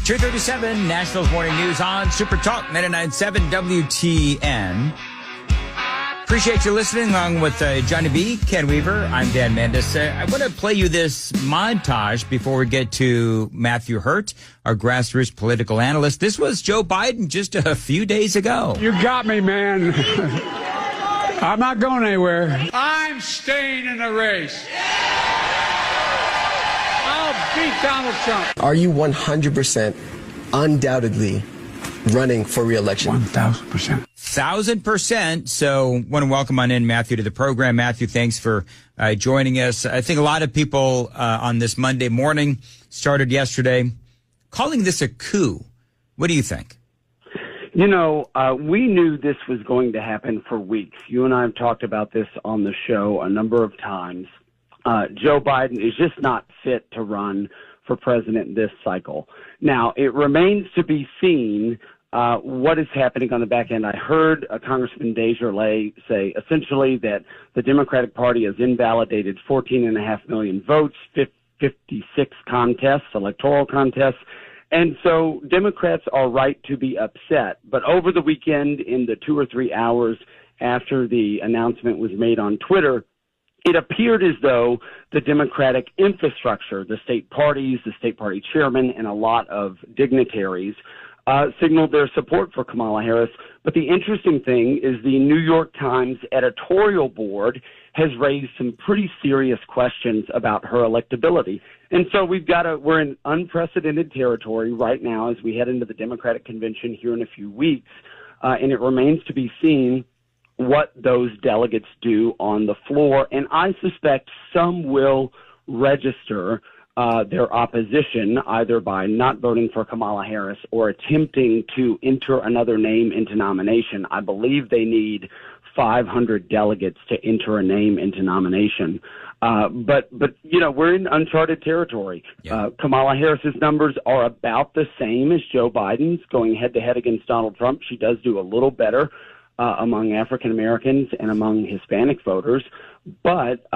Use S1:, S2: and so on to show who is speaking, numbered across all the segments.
S1: 2:37, Nashville's Morning News on Super Talk 99.7 WTN. Appreciate you listening along with Johnny B, Ken Weaver. I'm Dan Mendes. I want to play you this montage before we get to Matthew Hurtt, our Grassroots political analyst. This was Joe Biden just a few days ago.
S2: You got me, man. I'm not going anywhere. I'm staying in the race. I'll beat Donald Trump.
S3: Are you 100% undoubtedly running for re-election?
S2: 1,000%.
S1: 1,000%. So want to welcome on in Matthew to the program. Matthew, thanks for joining us. I think a lot of people on this Monday morning started yesterday calling this a coup. What do you think?
S4: You know, we knew this was going to happen for weeks. You and I have talked about this on the show a number of times. Joe Biden is just not fit to run for president this cycle. Now, it remains to be seen what is happening on the back end. I heard Congressman Desjardins say essentially that the Democratic Party has invalidated 14.5 million votes, 56 contests, electoral contests. And so Democrats are right to be upset. But over the weekend, in the 2 or 3 hours after the announcement was made on Twitter, it appeared as though the Democratic infrastructure, the state parties, the state party chairman, and a lot of dignitaries signaled their support for Kamala Harris. But the interesting thing is the New York Times editorial board has raised some pretty serious questions about her electability. And so we're in unprecedented territory right now as we head into the Democratic convention here in a few weeks. And it remains to be seen what those delegates do on the floor. And I suspect some will register their opposition either by not voting for Kamala Harris or attempting to enter another name into nomination. I believe they need 500 delegates to enter a name into nomination. But you know, we're in uncharted territory. Yeah. Kamala Harris's numbers are about the same as Joe Biden's going head to head against Donald Trump. She does do a little better among African Americans and among Hispanic voters. But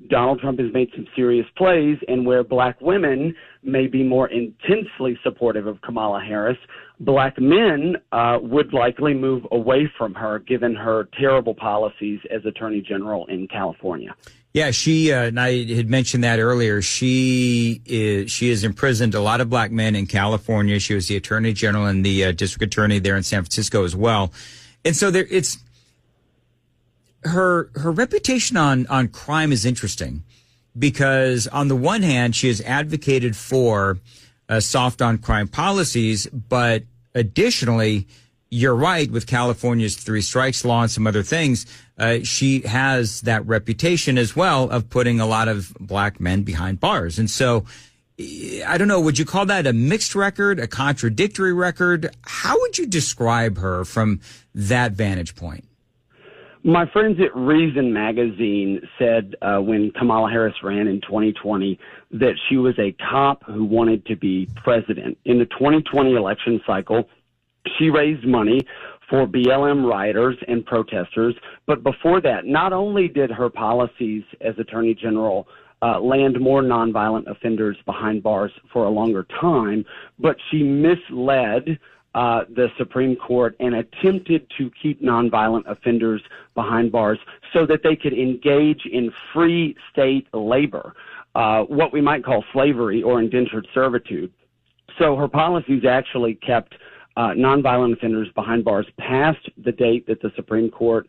S4: Donald Trump has made some serious plays, and where black women may be more intensely supportive of Kamala Harris, black men would likely move away from her given her terrible policies as Attorney General in California.
S1: Yeah, she and I had mentioned that earlier. She has imprisoned a lot of black men in California. She was the Attorney General and the District Attorney there in San Francisco as well. And so it's her reputation on crime is interesting because on the one hand, she has advocated for soft on crime policies, but additionally, you're right, with California's 3 strikes law and some other things, she has that reputation as well of putting a lot of black men behind bars. And so I don't know, would you call that a mixed record, a contradictory record? How would you describe her from that vantage point?
S4: My friends at Reason magazine said when Kamala Harris ran in 2020 that she was a cop who wanted to be president. In the 2020 election cycle, she raised money for BLM rioters and protesters. But before that, not only did her policies as Attorney General land more nonviolent offenders behind bars for a longer time, but she misled the Supreme Court and attempted to keep nonviolent offenders behind bars so that they could engage in free state labor, what we might call slavery or indentured servitude. So her policies actually kept nonviolent offenders behind bars past the date that the Supreme Court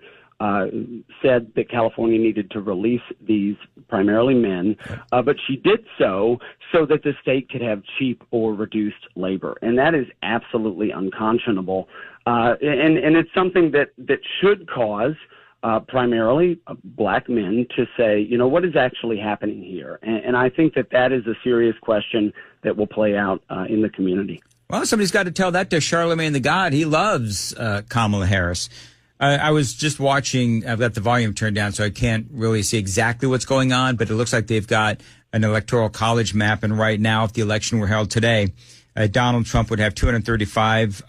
S4: said that California needed to release these primarily men, but she did so that the state could have cheap or reduced labor. And that is absolutely unconscionable. And it's something that should cause primarily black men to say, you know, what is actually happening here? And I think that is a serious question that will play out in the community.
S1: Well, somebody's got to tell that to Charlemagne the God. He loves Kamala Harris. I was just watching, I've got the volume turned down, so I can't really see exactly what's going on, but it looks like they've got an electoral college map. And right now, if the election were held today, Donald Trump would have 235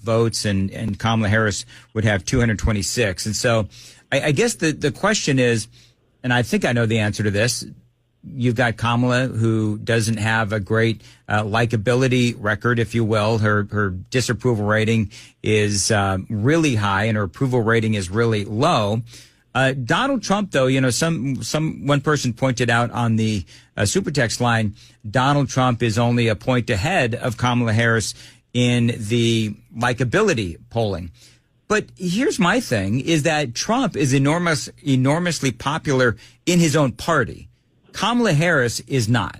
S1: votes and Kamala Harris would have 226. And so I guess the question is, and I think I know the answer to this, you've got Kamala, who doesn't have a great likability record, if you will. Her disapproval rating is really high, and her approval rating is really low. Donald Trump, though, one person pointed out on the super text line, Donald Trump is only a point ahead of Kamala Harris in the likability polling. But here's my thing, is that Trump is enormously popular in his own party. Kamala Harris is not.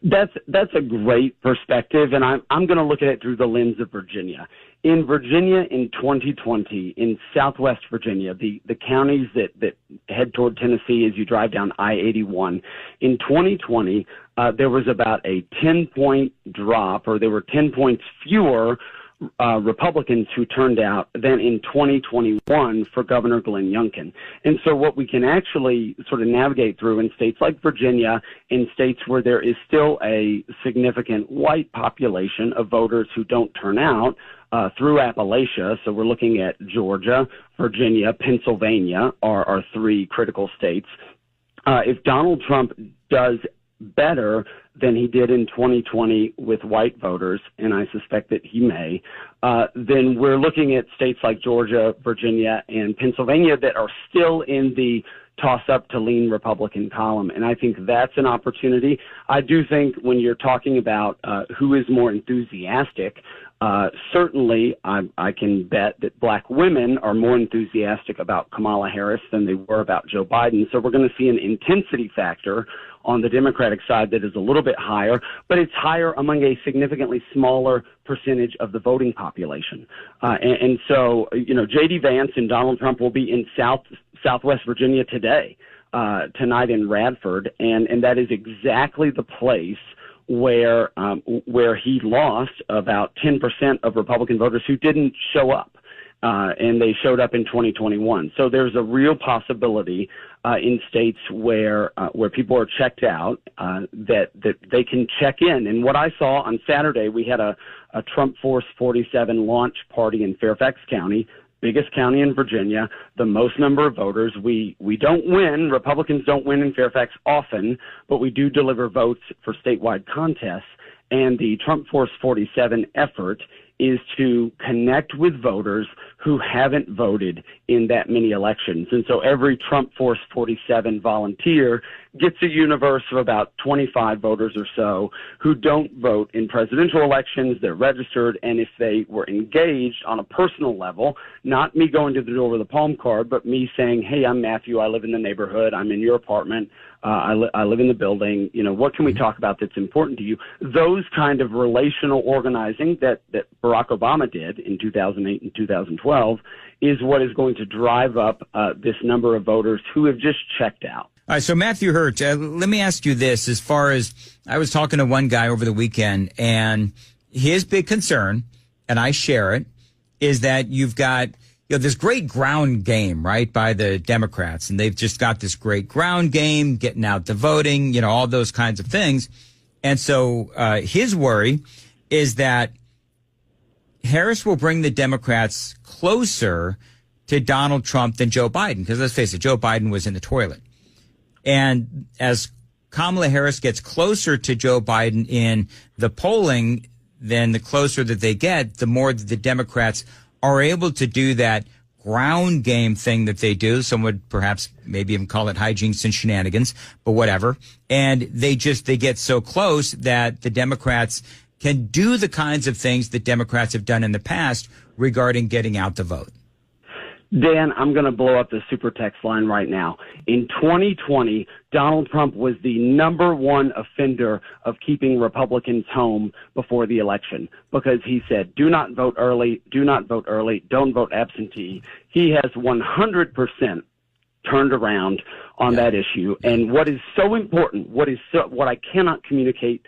S4: That's a great perspective, and I'm going to look at it through the lens of Virginia. In Virginia in 2020, in Southwest Virginia, the counties that head toward Tennessee as you drive down I-81, in 2020, there was about a 10-point drop, or there were 10 points fewer Republicans who turned out than in 2021 for Governor Glenn Youngkin. And so what we can actually sort of navigate through in states like Virginia, in states where there is still a significant white population of voters who don't turn out, through Appalachia. So we're looking at Georgia, Virginia, Pennsylvania are three critical states. If Donald Trump does better than he did in 2020 with white voters, and I suspect that he may, then we're looking at states like Georgia, Virginia, and Pennsylvania that are still in the toss-up to lean Republican column, and I think that's an opportunity. I do think when you're talking about who is more enthusiastic, certainly I can bet that black women are more enthusiastic about Kamala Harris than they were about Joe Biden. So we're going to see an intensity factor on the Democratic side that is a little bit higher, but it's higher among a significantly smaller percentage of the voting population. And so, J.D. Vance and Donald Trump will be in Southwest Virginia today, tonight in Radford, and that is exactly the place where he lost about 10% of Republican voters who didn't show up, and they showed up in 2021. So there's a real possibility in states where people are checked out that they can check in. And what I saw on Saturday, we had a Trump Force 47 launch party in Fairfax County, biggest county in Virginia, the most number of voters. We don't win. Republicans don't win in Fairfax often, but we do deliver votes for statewide contests. And the Trump Force 47 effort is to connect with voters who haven't voted in that many elections. And so every Trump Force 47 volunteer gets a universe of about 25 voters or so who don't vote in presidential elections. They're registered, and if they were engaged on a personal level, not me going to the door with a palm card, but me saying, hey, I'm Matthew, I live in the neighborhood, I'm in your apartment, I live in the building, what can we talk about that's important to you? Those kind of relational organizing that Barack Obama did in 2008 and 2012 is what is going to drive up this number of voters who have just checked out.
S1: All right, so Matthew Hurtt, let me ask you this. As far as I was talking to one guy over the weekend, and his big concern, and I share it, is that you've got this great ground game, right, by the Democrats, and they've just got this great ground game, getting out the voting, all those kinds of things. And so his worry is that Harris will bring the Democrats closer to Donald Trump than Joe Biden, because let's face it, Joe Biden was in the toilet. And as Kamala Harris gets closer to Joe Biden in the polling, then the closer that they get, the more that the Democrats are able to do that ground game thing that they do. Some would perhaps maybe even call it hijinks and shenanigans, but whatever. And they get so close that the Democrats can do the kinds of things that Democrats have done in the past regarding getting out the vote.
S4: Dan, I'm going to blow up the super text line right now. In 2020, Donald Trump was the number one offender of keeping Republicans home before the election because he said, do not vote early, don't vote absentee. He has 100% turned around on that issue. And what is so important, what I cannot communicate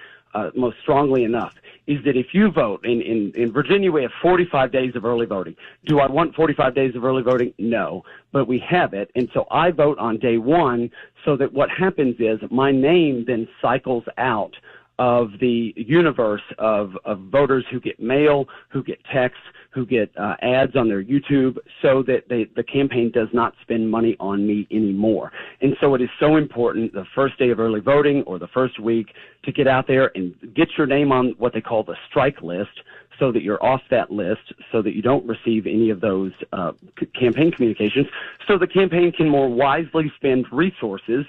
S4: most strongly enough, is that if you vote, in Virginia we have 45 days of early voting. Do I want 45 days of early voting? No, but we have it. And so I vote on day one so that what happens is my name then cycles out of the universe of voters who get mail, who get texts, who get ads on their YouTube so that the campaign does not spend money on me anymore. And so it is so important the first day of early voting or the first week to get out there and get your name on what they call the strike list, so that you're off that list, so that you don't receive any of those campaign communications, so the campaign can more wisely spend resources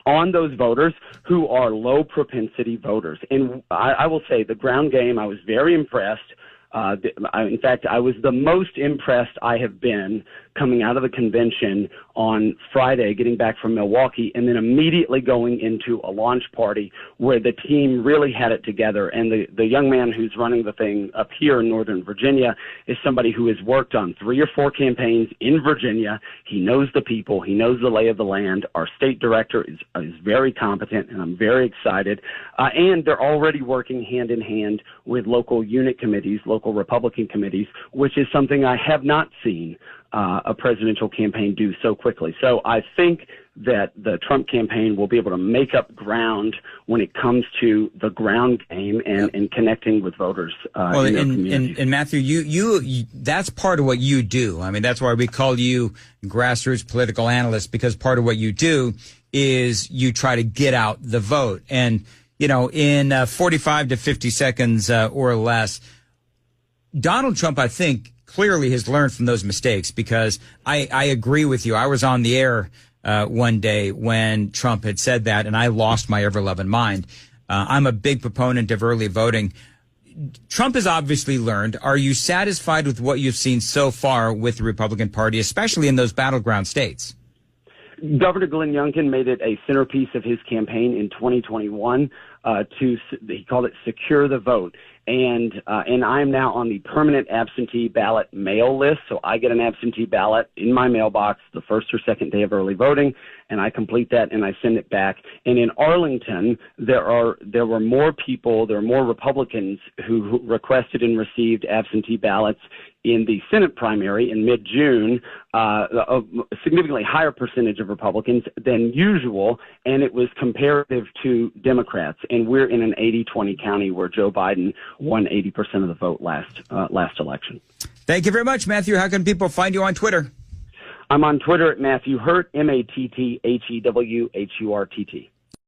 S4: on those voters who are low propensity voters. And I will say the ground game, I was very impressed. In fact, I was the most impressed I have been coming out of the convention on Friday, getting back from Milwaukee, and then immediately going into a launch party where the team really had it together. And the young man who's running the thing up here in Northern Virginia is somebody who has worked on 3 or 4 campaigns in Virginia. He knows the people. He knows the lay of the land. Our state director is very competent, and I'm very excited. And they're already working hand in hand with local unit committees, local Republican committees, which is something I have not seen a presidential campaign do so quickly. So I think that the Trump campaign will be able to make up ground when it comes to the ground game and connecting with voters in their communities.
S1: And Matthew, you that's part of what you do. I mean, that's why we call you Grassroots Political Analyst, because part of what you do is you try to get out the vote. And, you know, in 45 to 50 seconds or less, Donald Trump, I think, clearly has learned from those mistakes, because I agree with you. I was on the air one day when Trump had said that, and I lost my ever-loving mind. I'm a big proponent of early voting. Trump has obviously learned. Are you satisfied with what you've seen so far with the Republican Party, especially in those battleground states?
S4: Governor Glenn Youngkin made it a centerpiece of his campaign in 2021 he called it secure the vote. And I am now on the permanent absentee ballot mail list. So I get an absentee ballot in my mailbox the first or second day of early voting, and I complete that and I send it back. And in Arlington, there were more people, there were more Republicans who requested and received absentee ballots in the Senate primary in mid-June, a significantly higher percentage of Republicans than usual, and it was comparative to Democrats. And we're in an 80-20 county where Joe Biden won 80% of the vote last election.
S1: Thank you very much, Matthew. How can people find you on Twitter?
S4: I'm on Twitter at Matthew Hurtt, MatthewHurtt.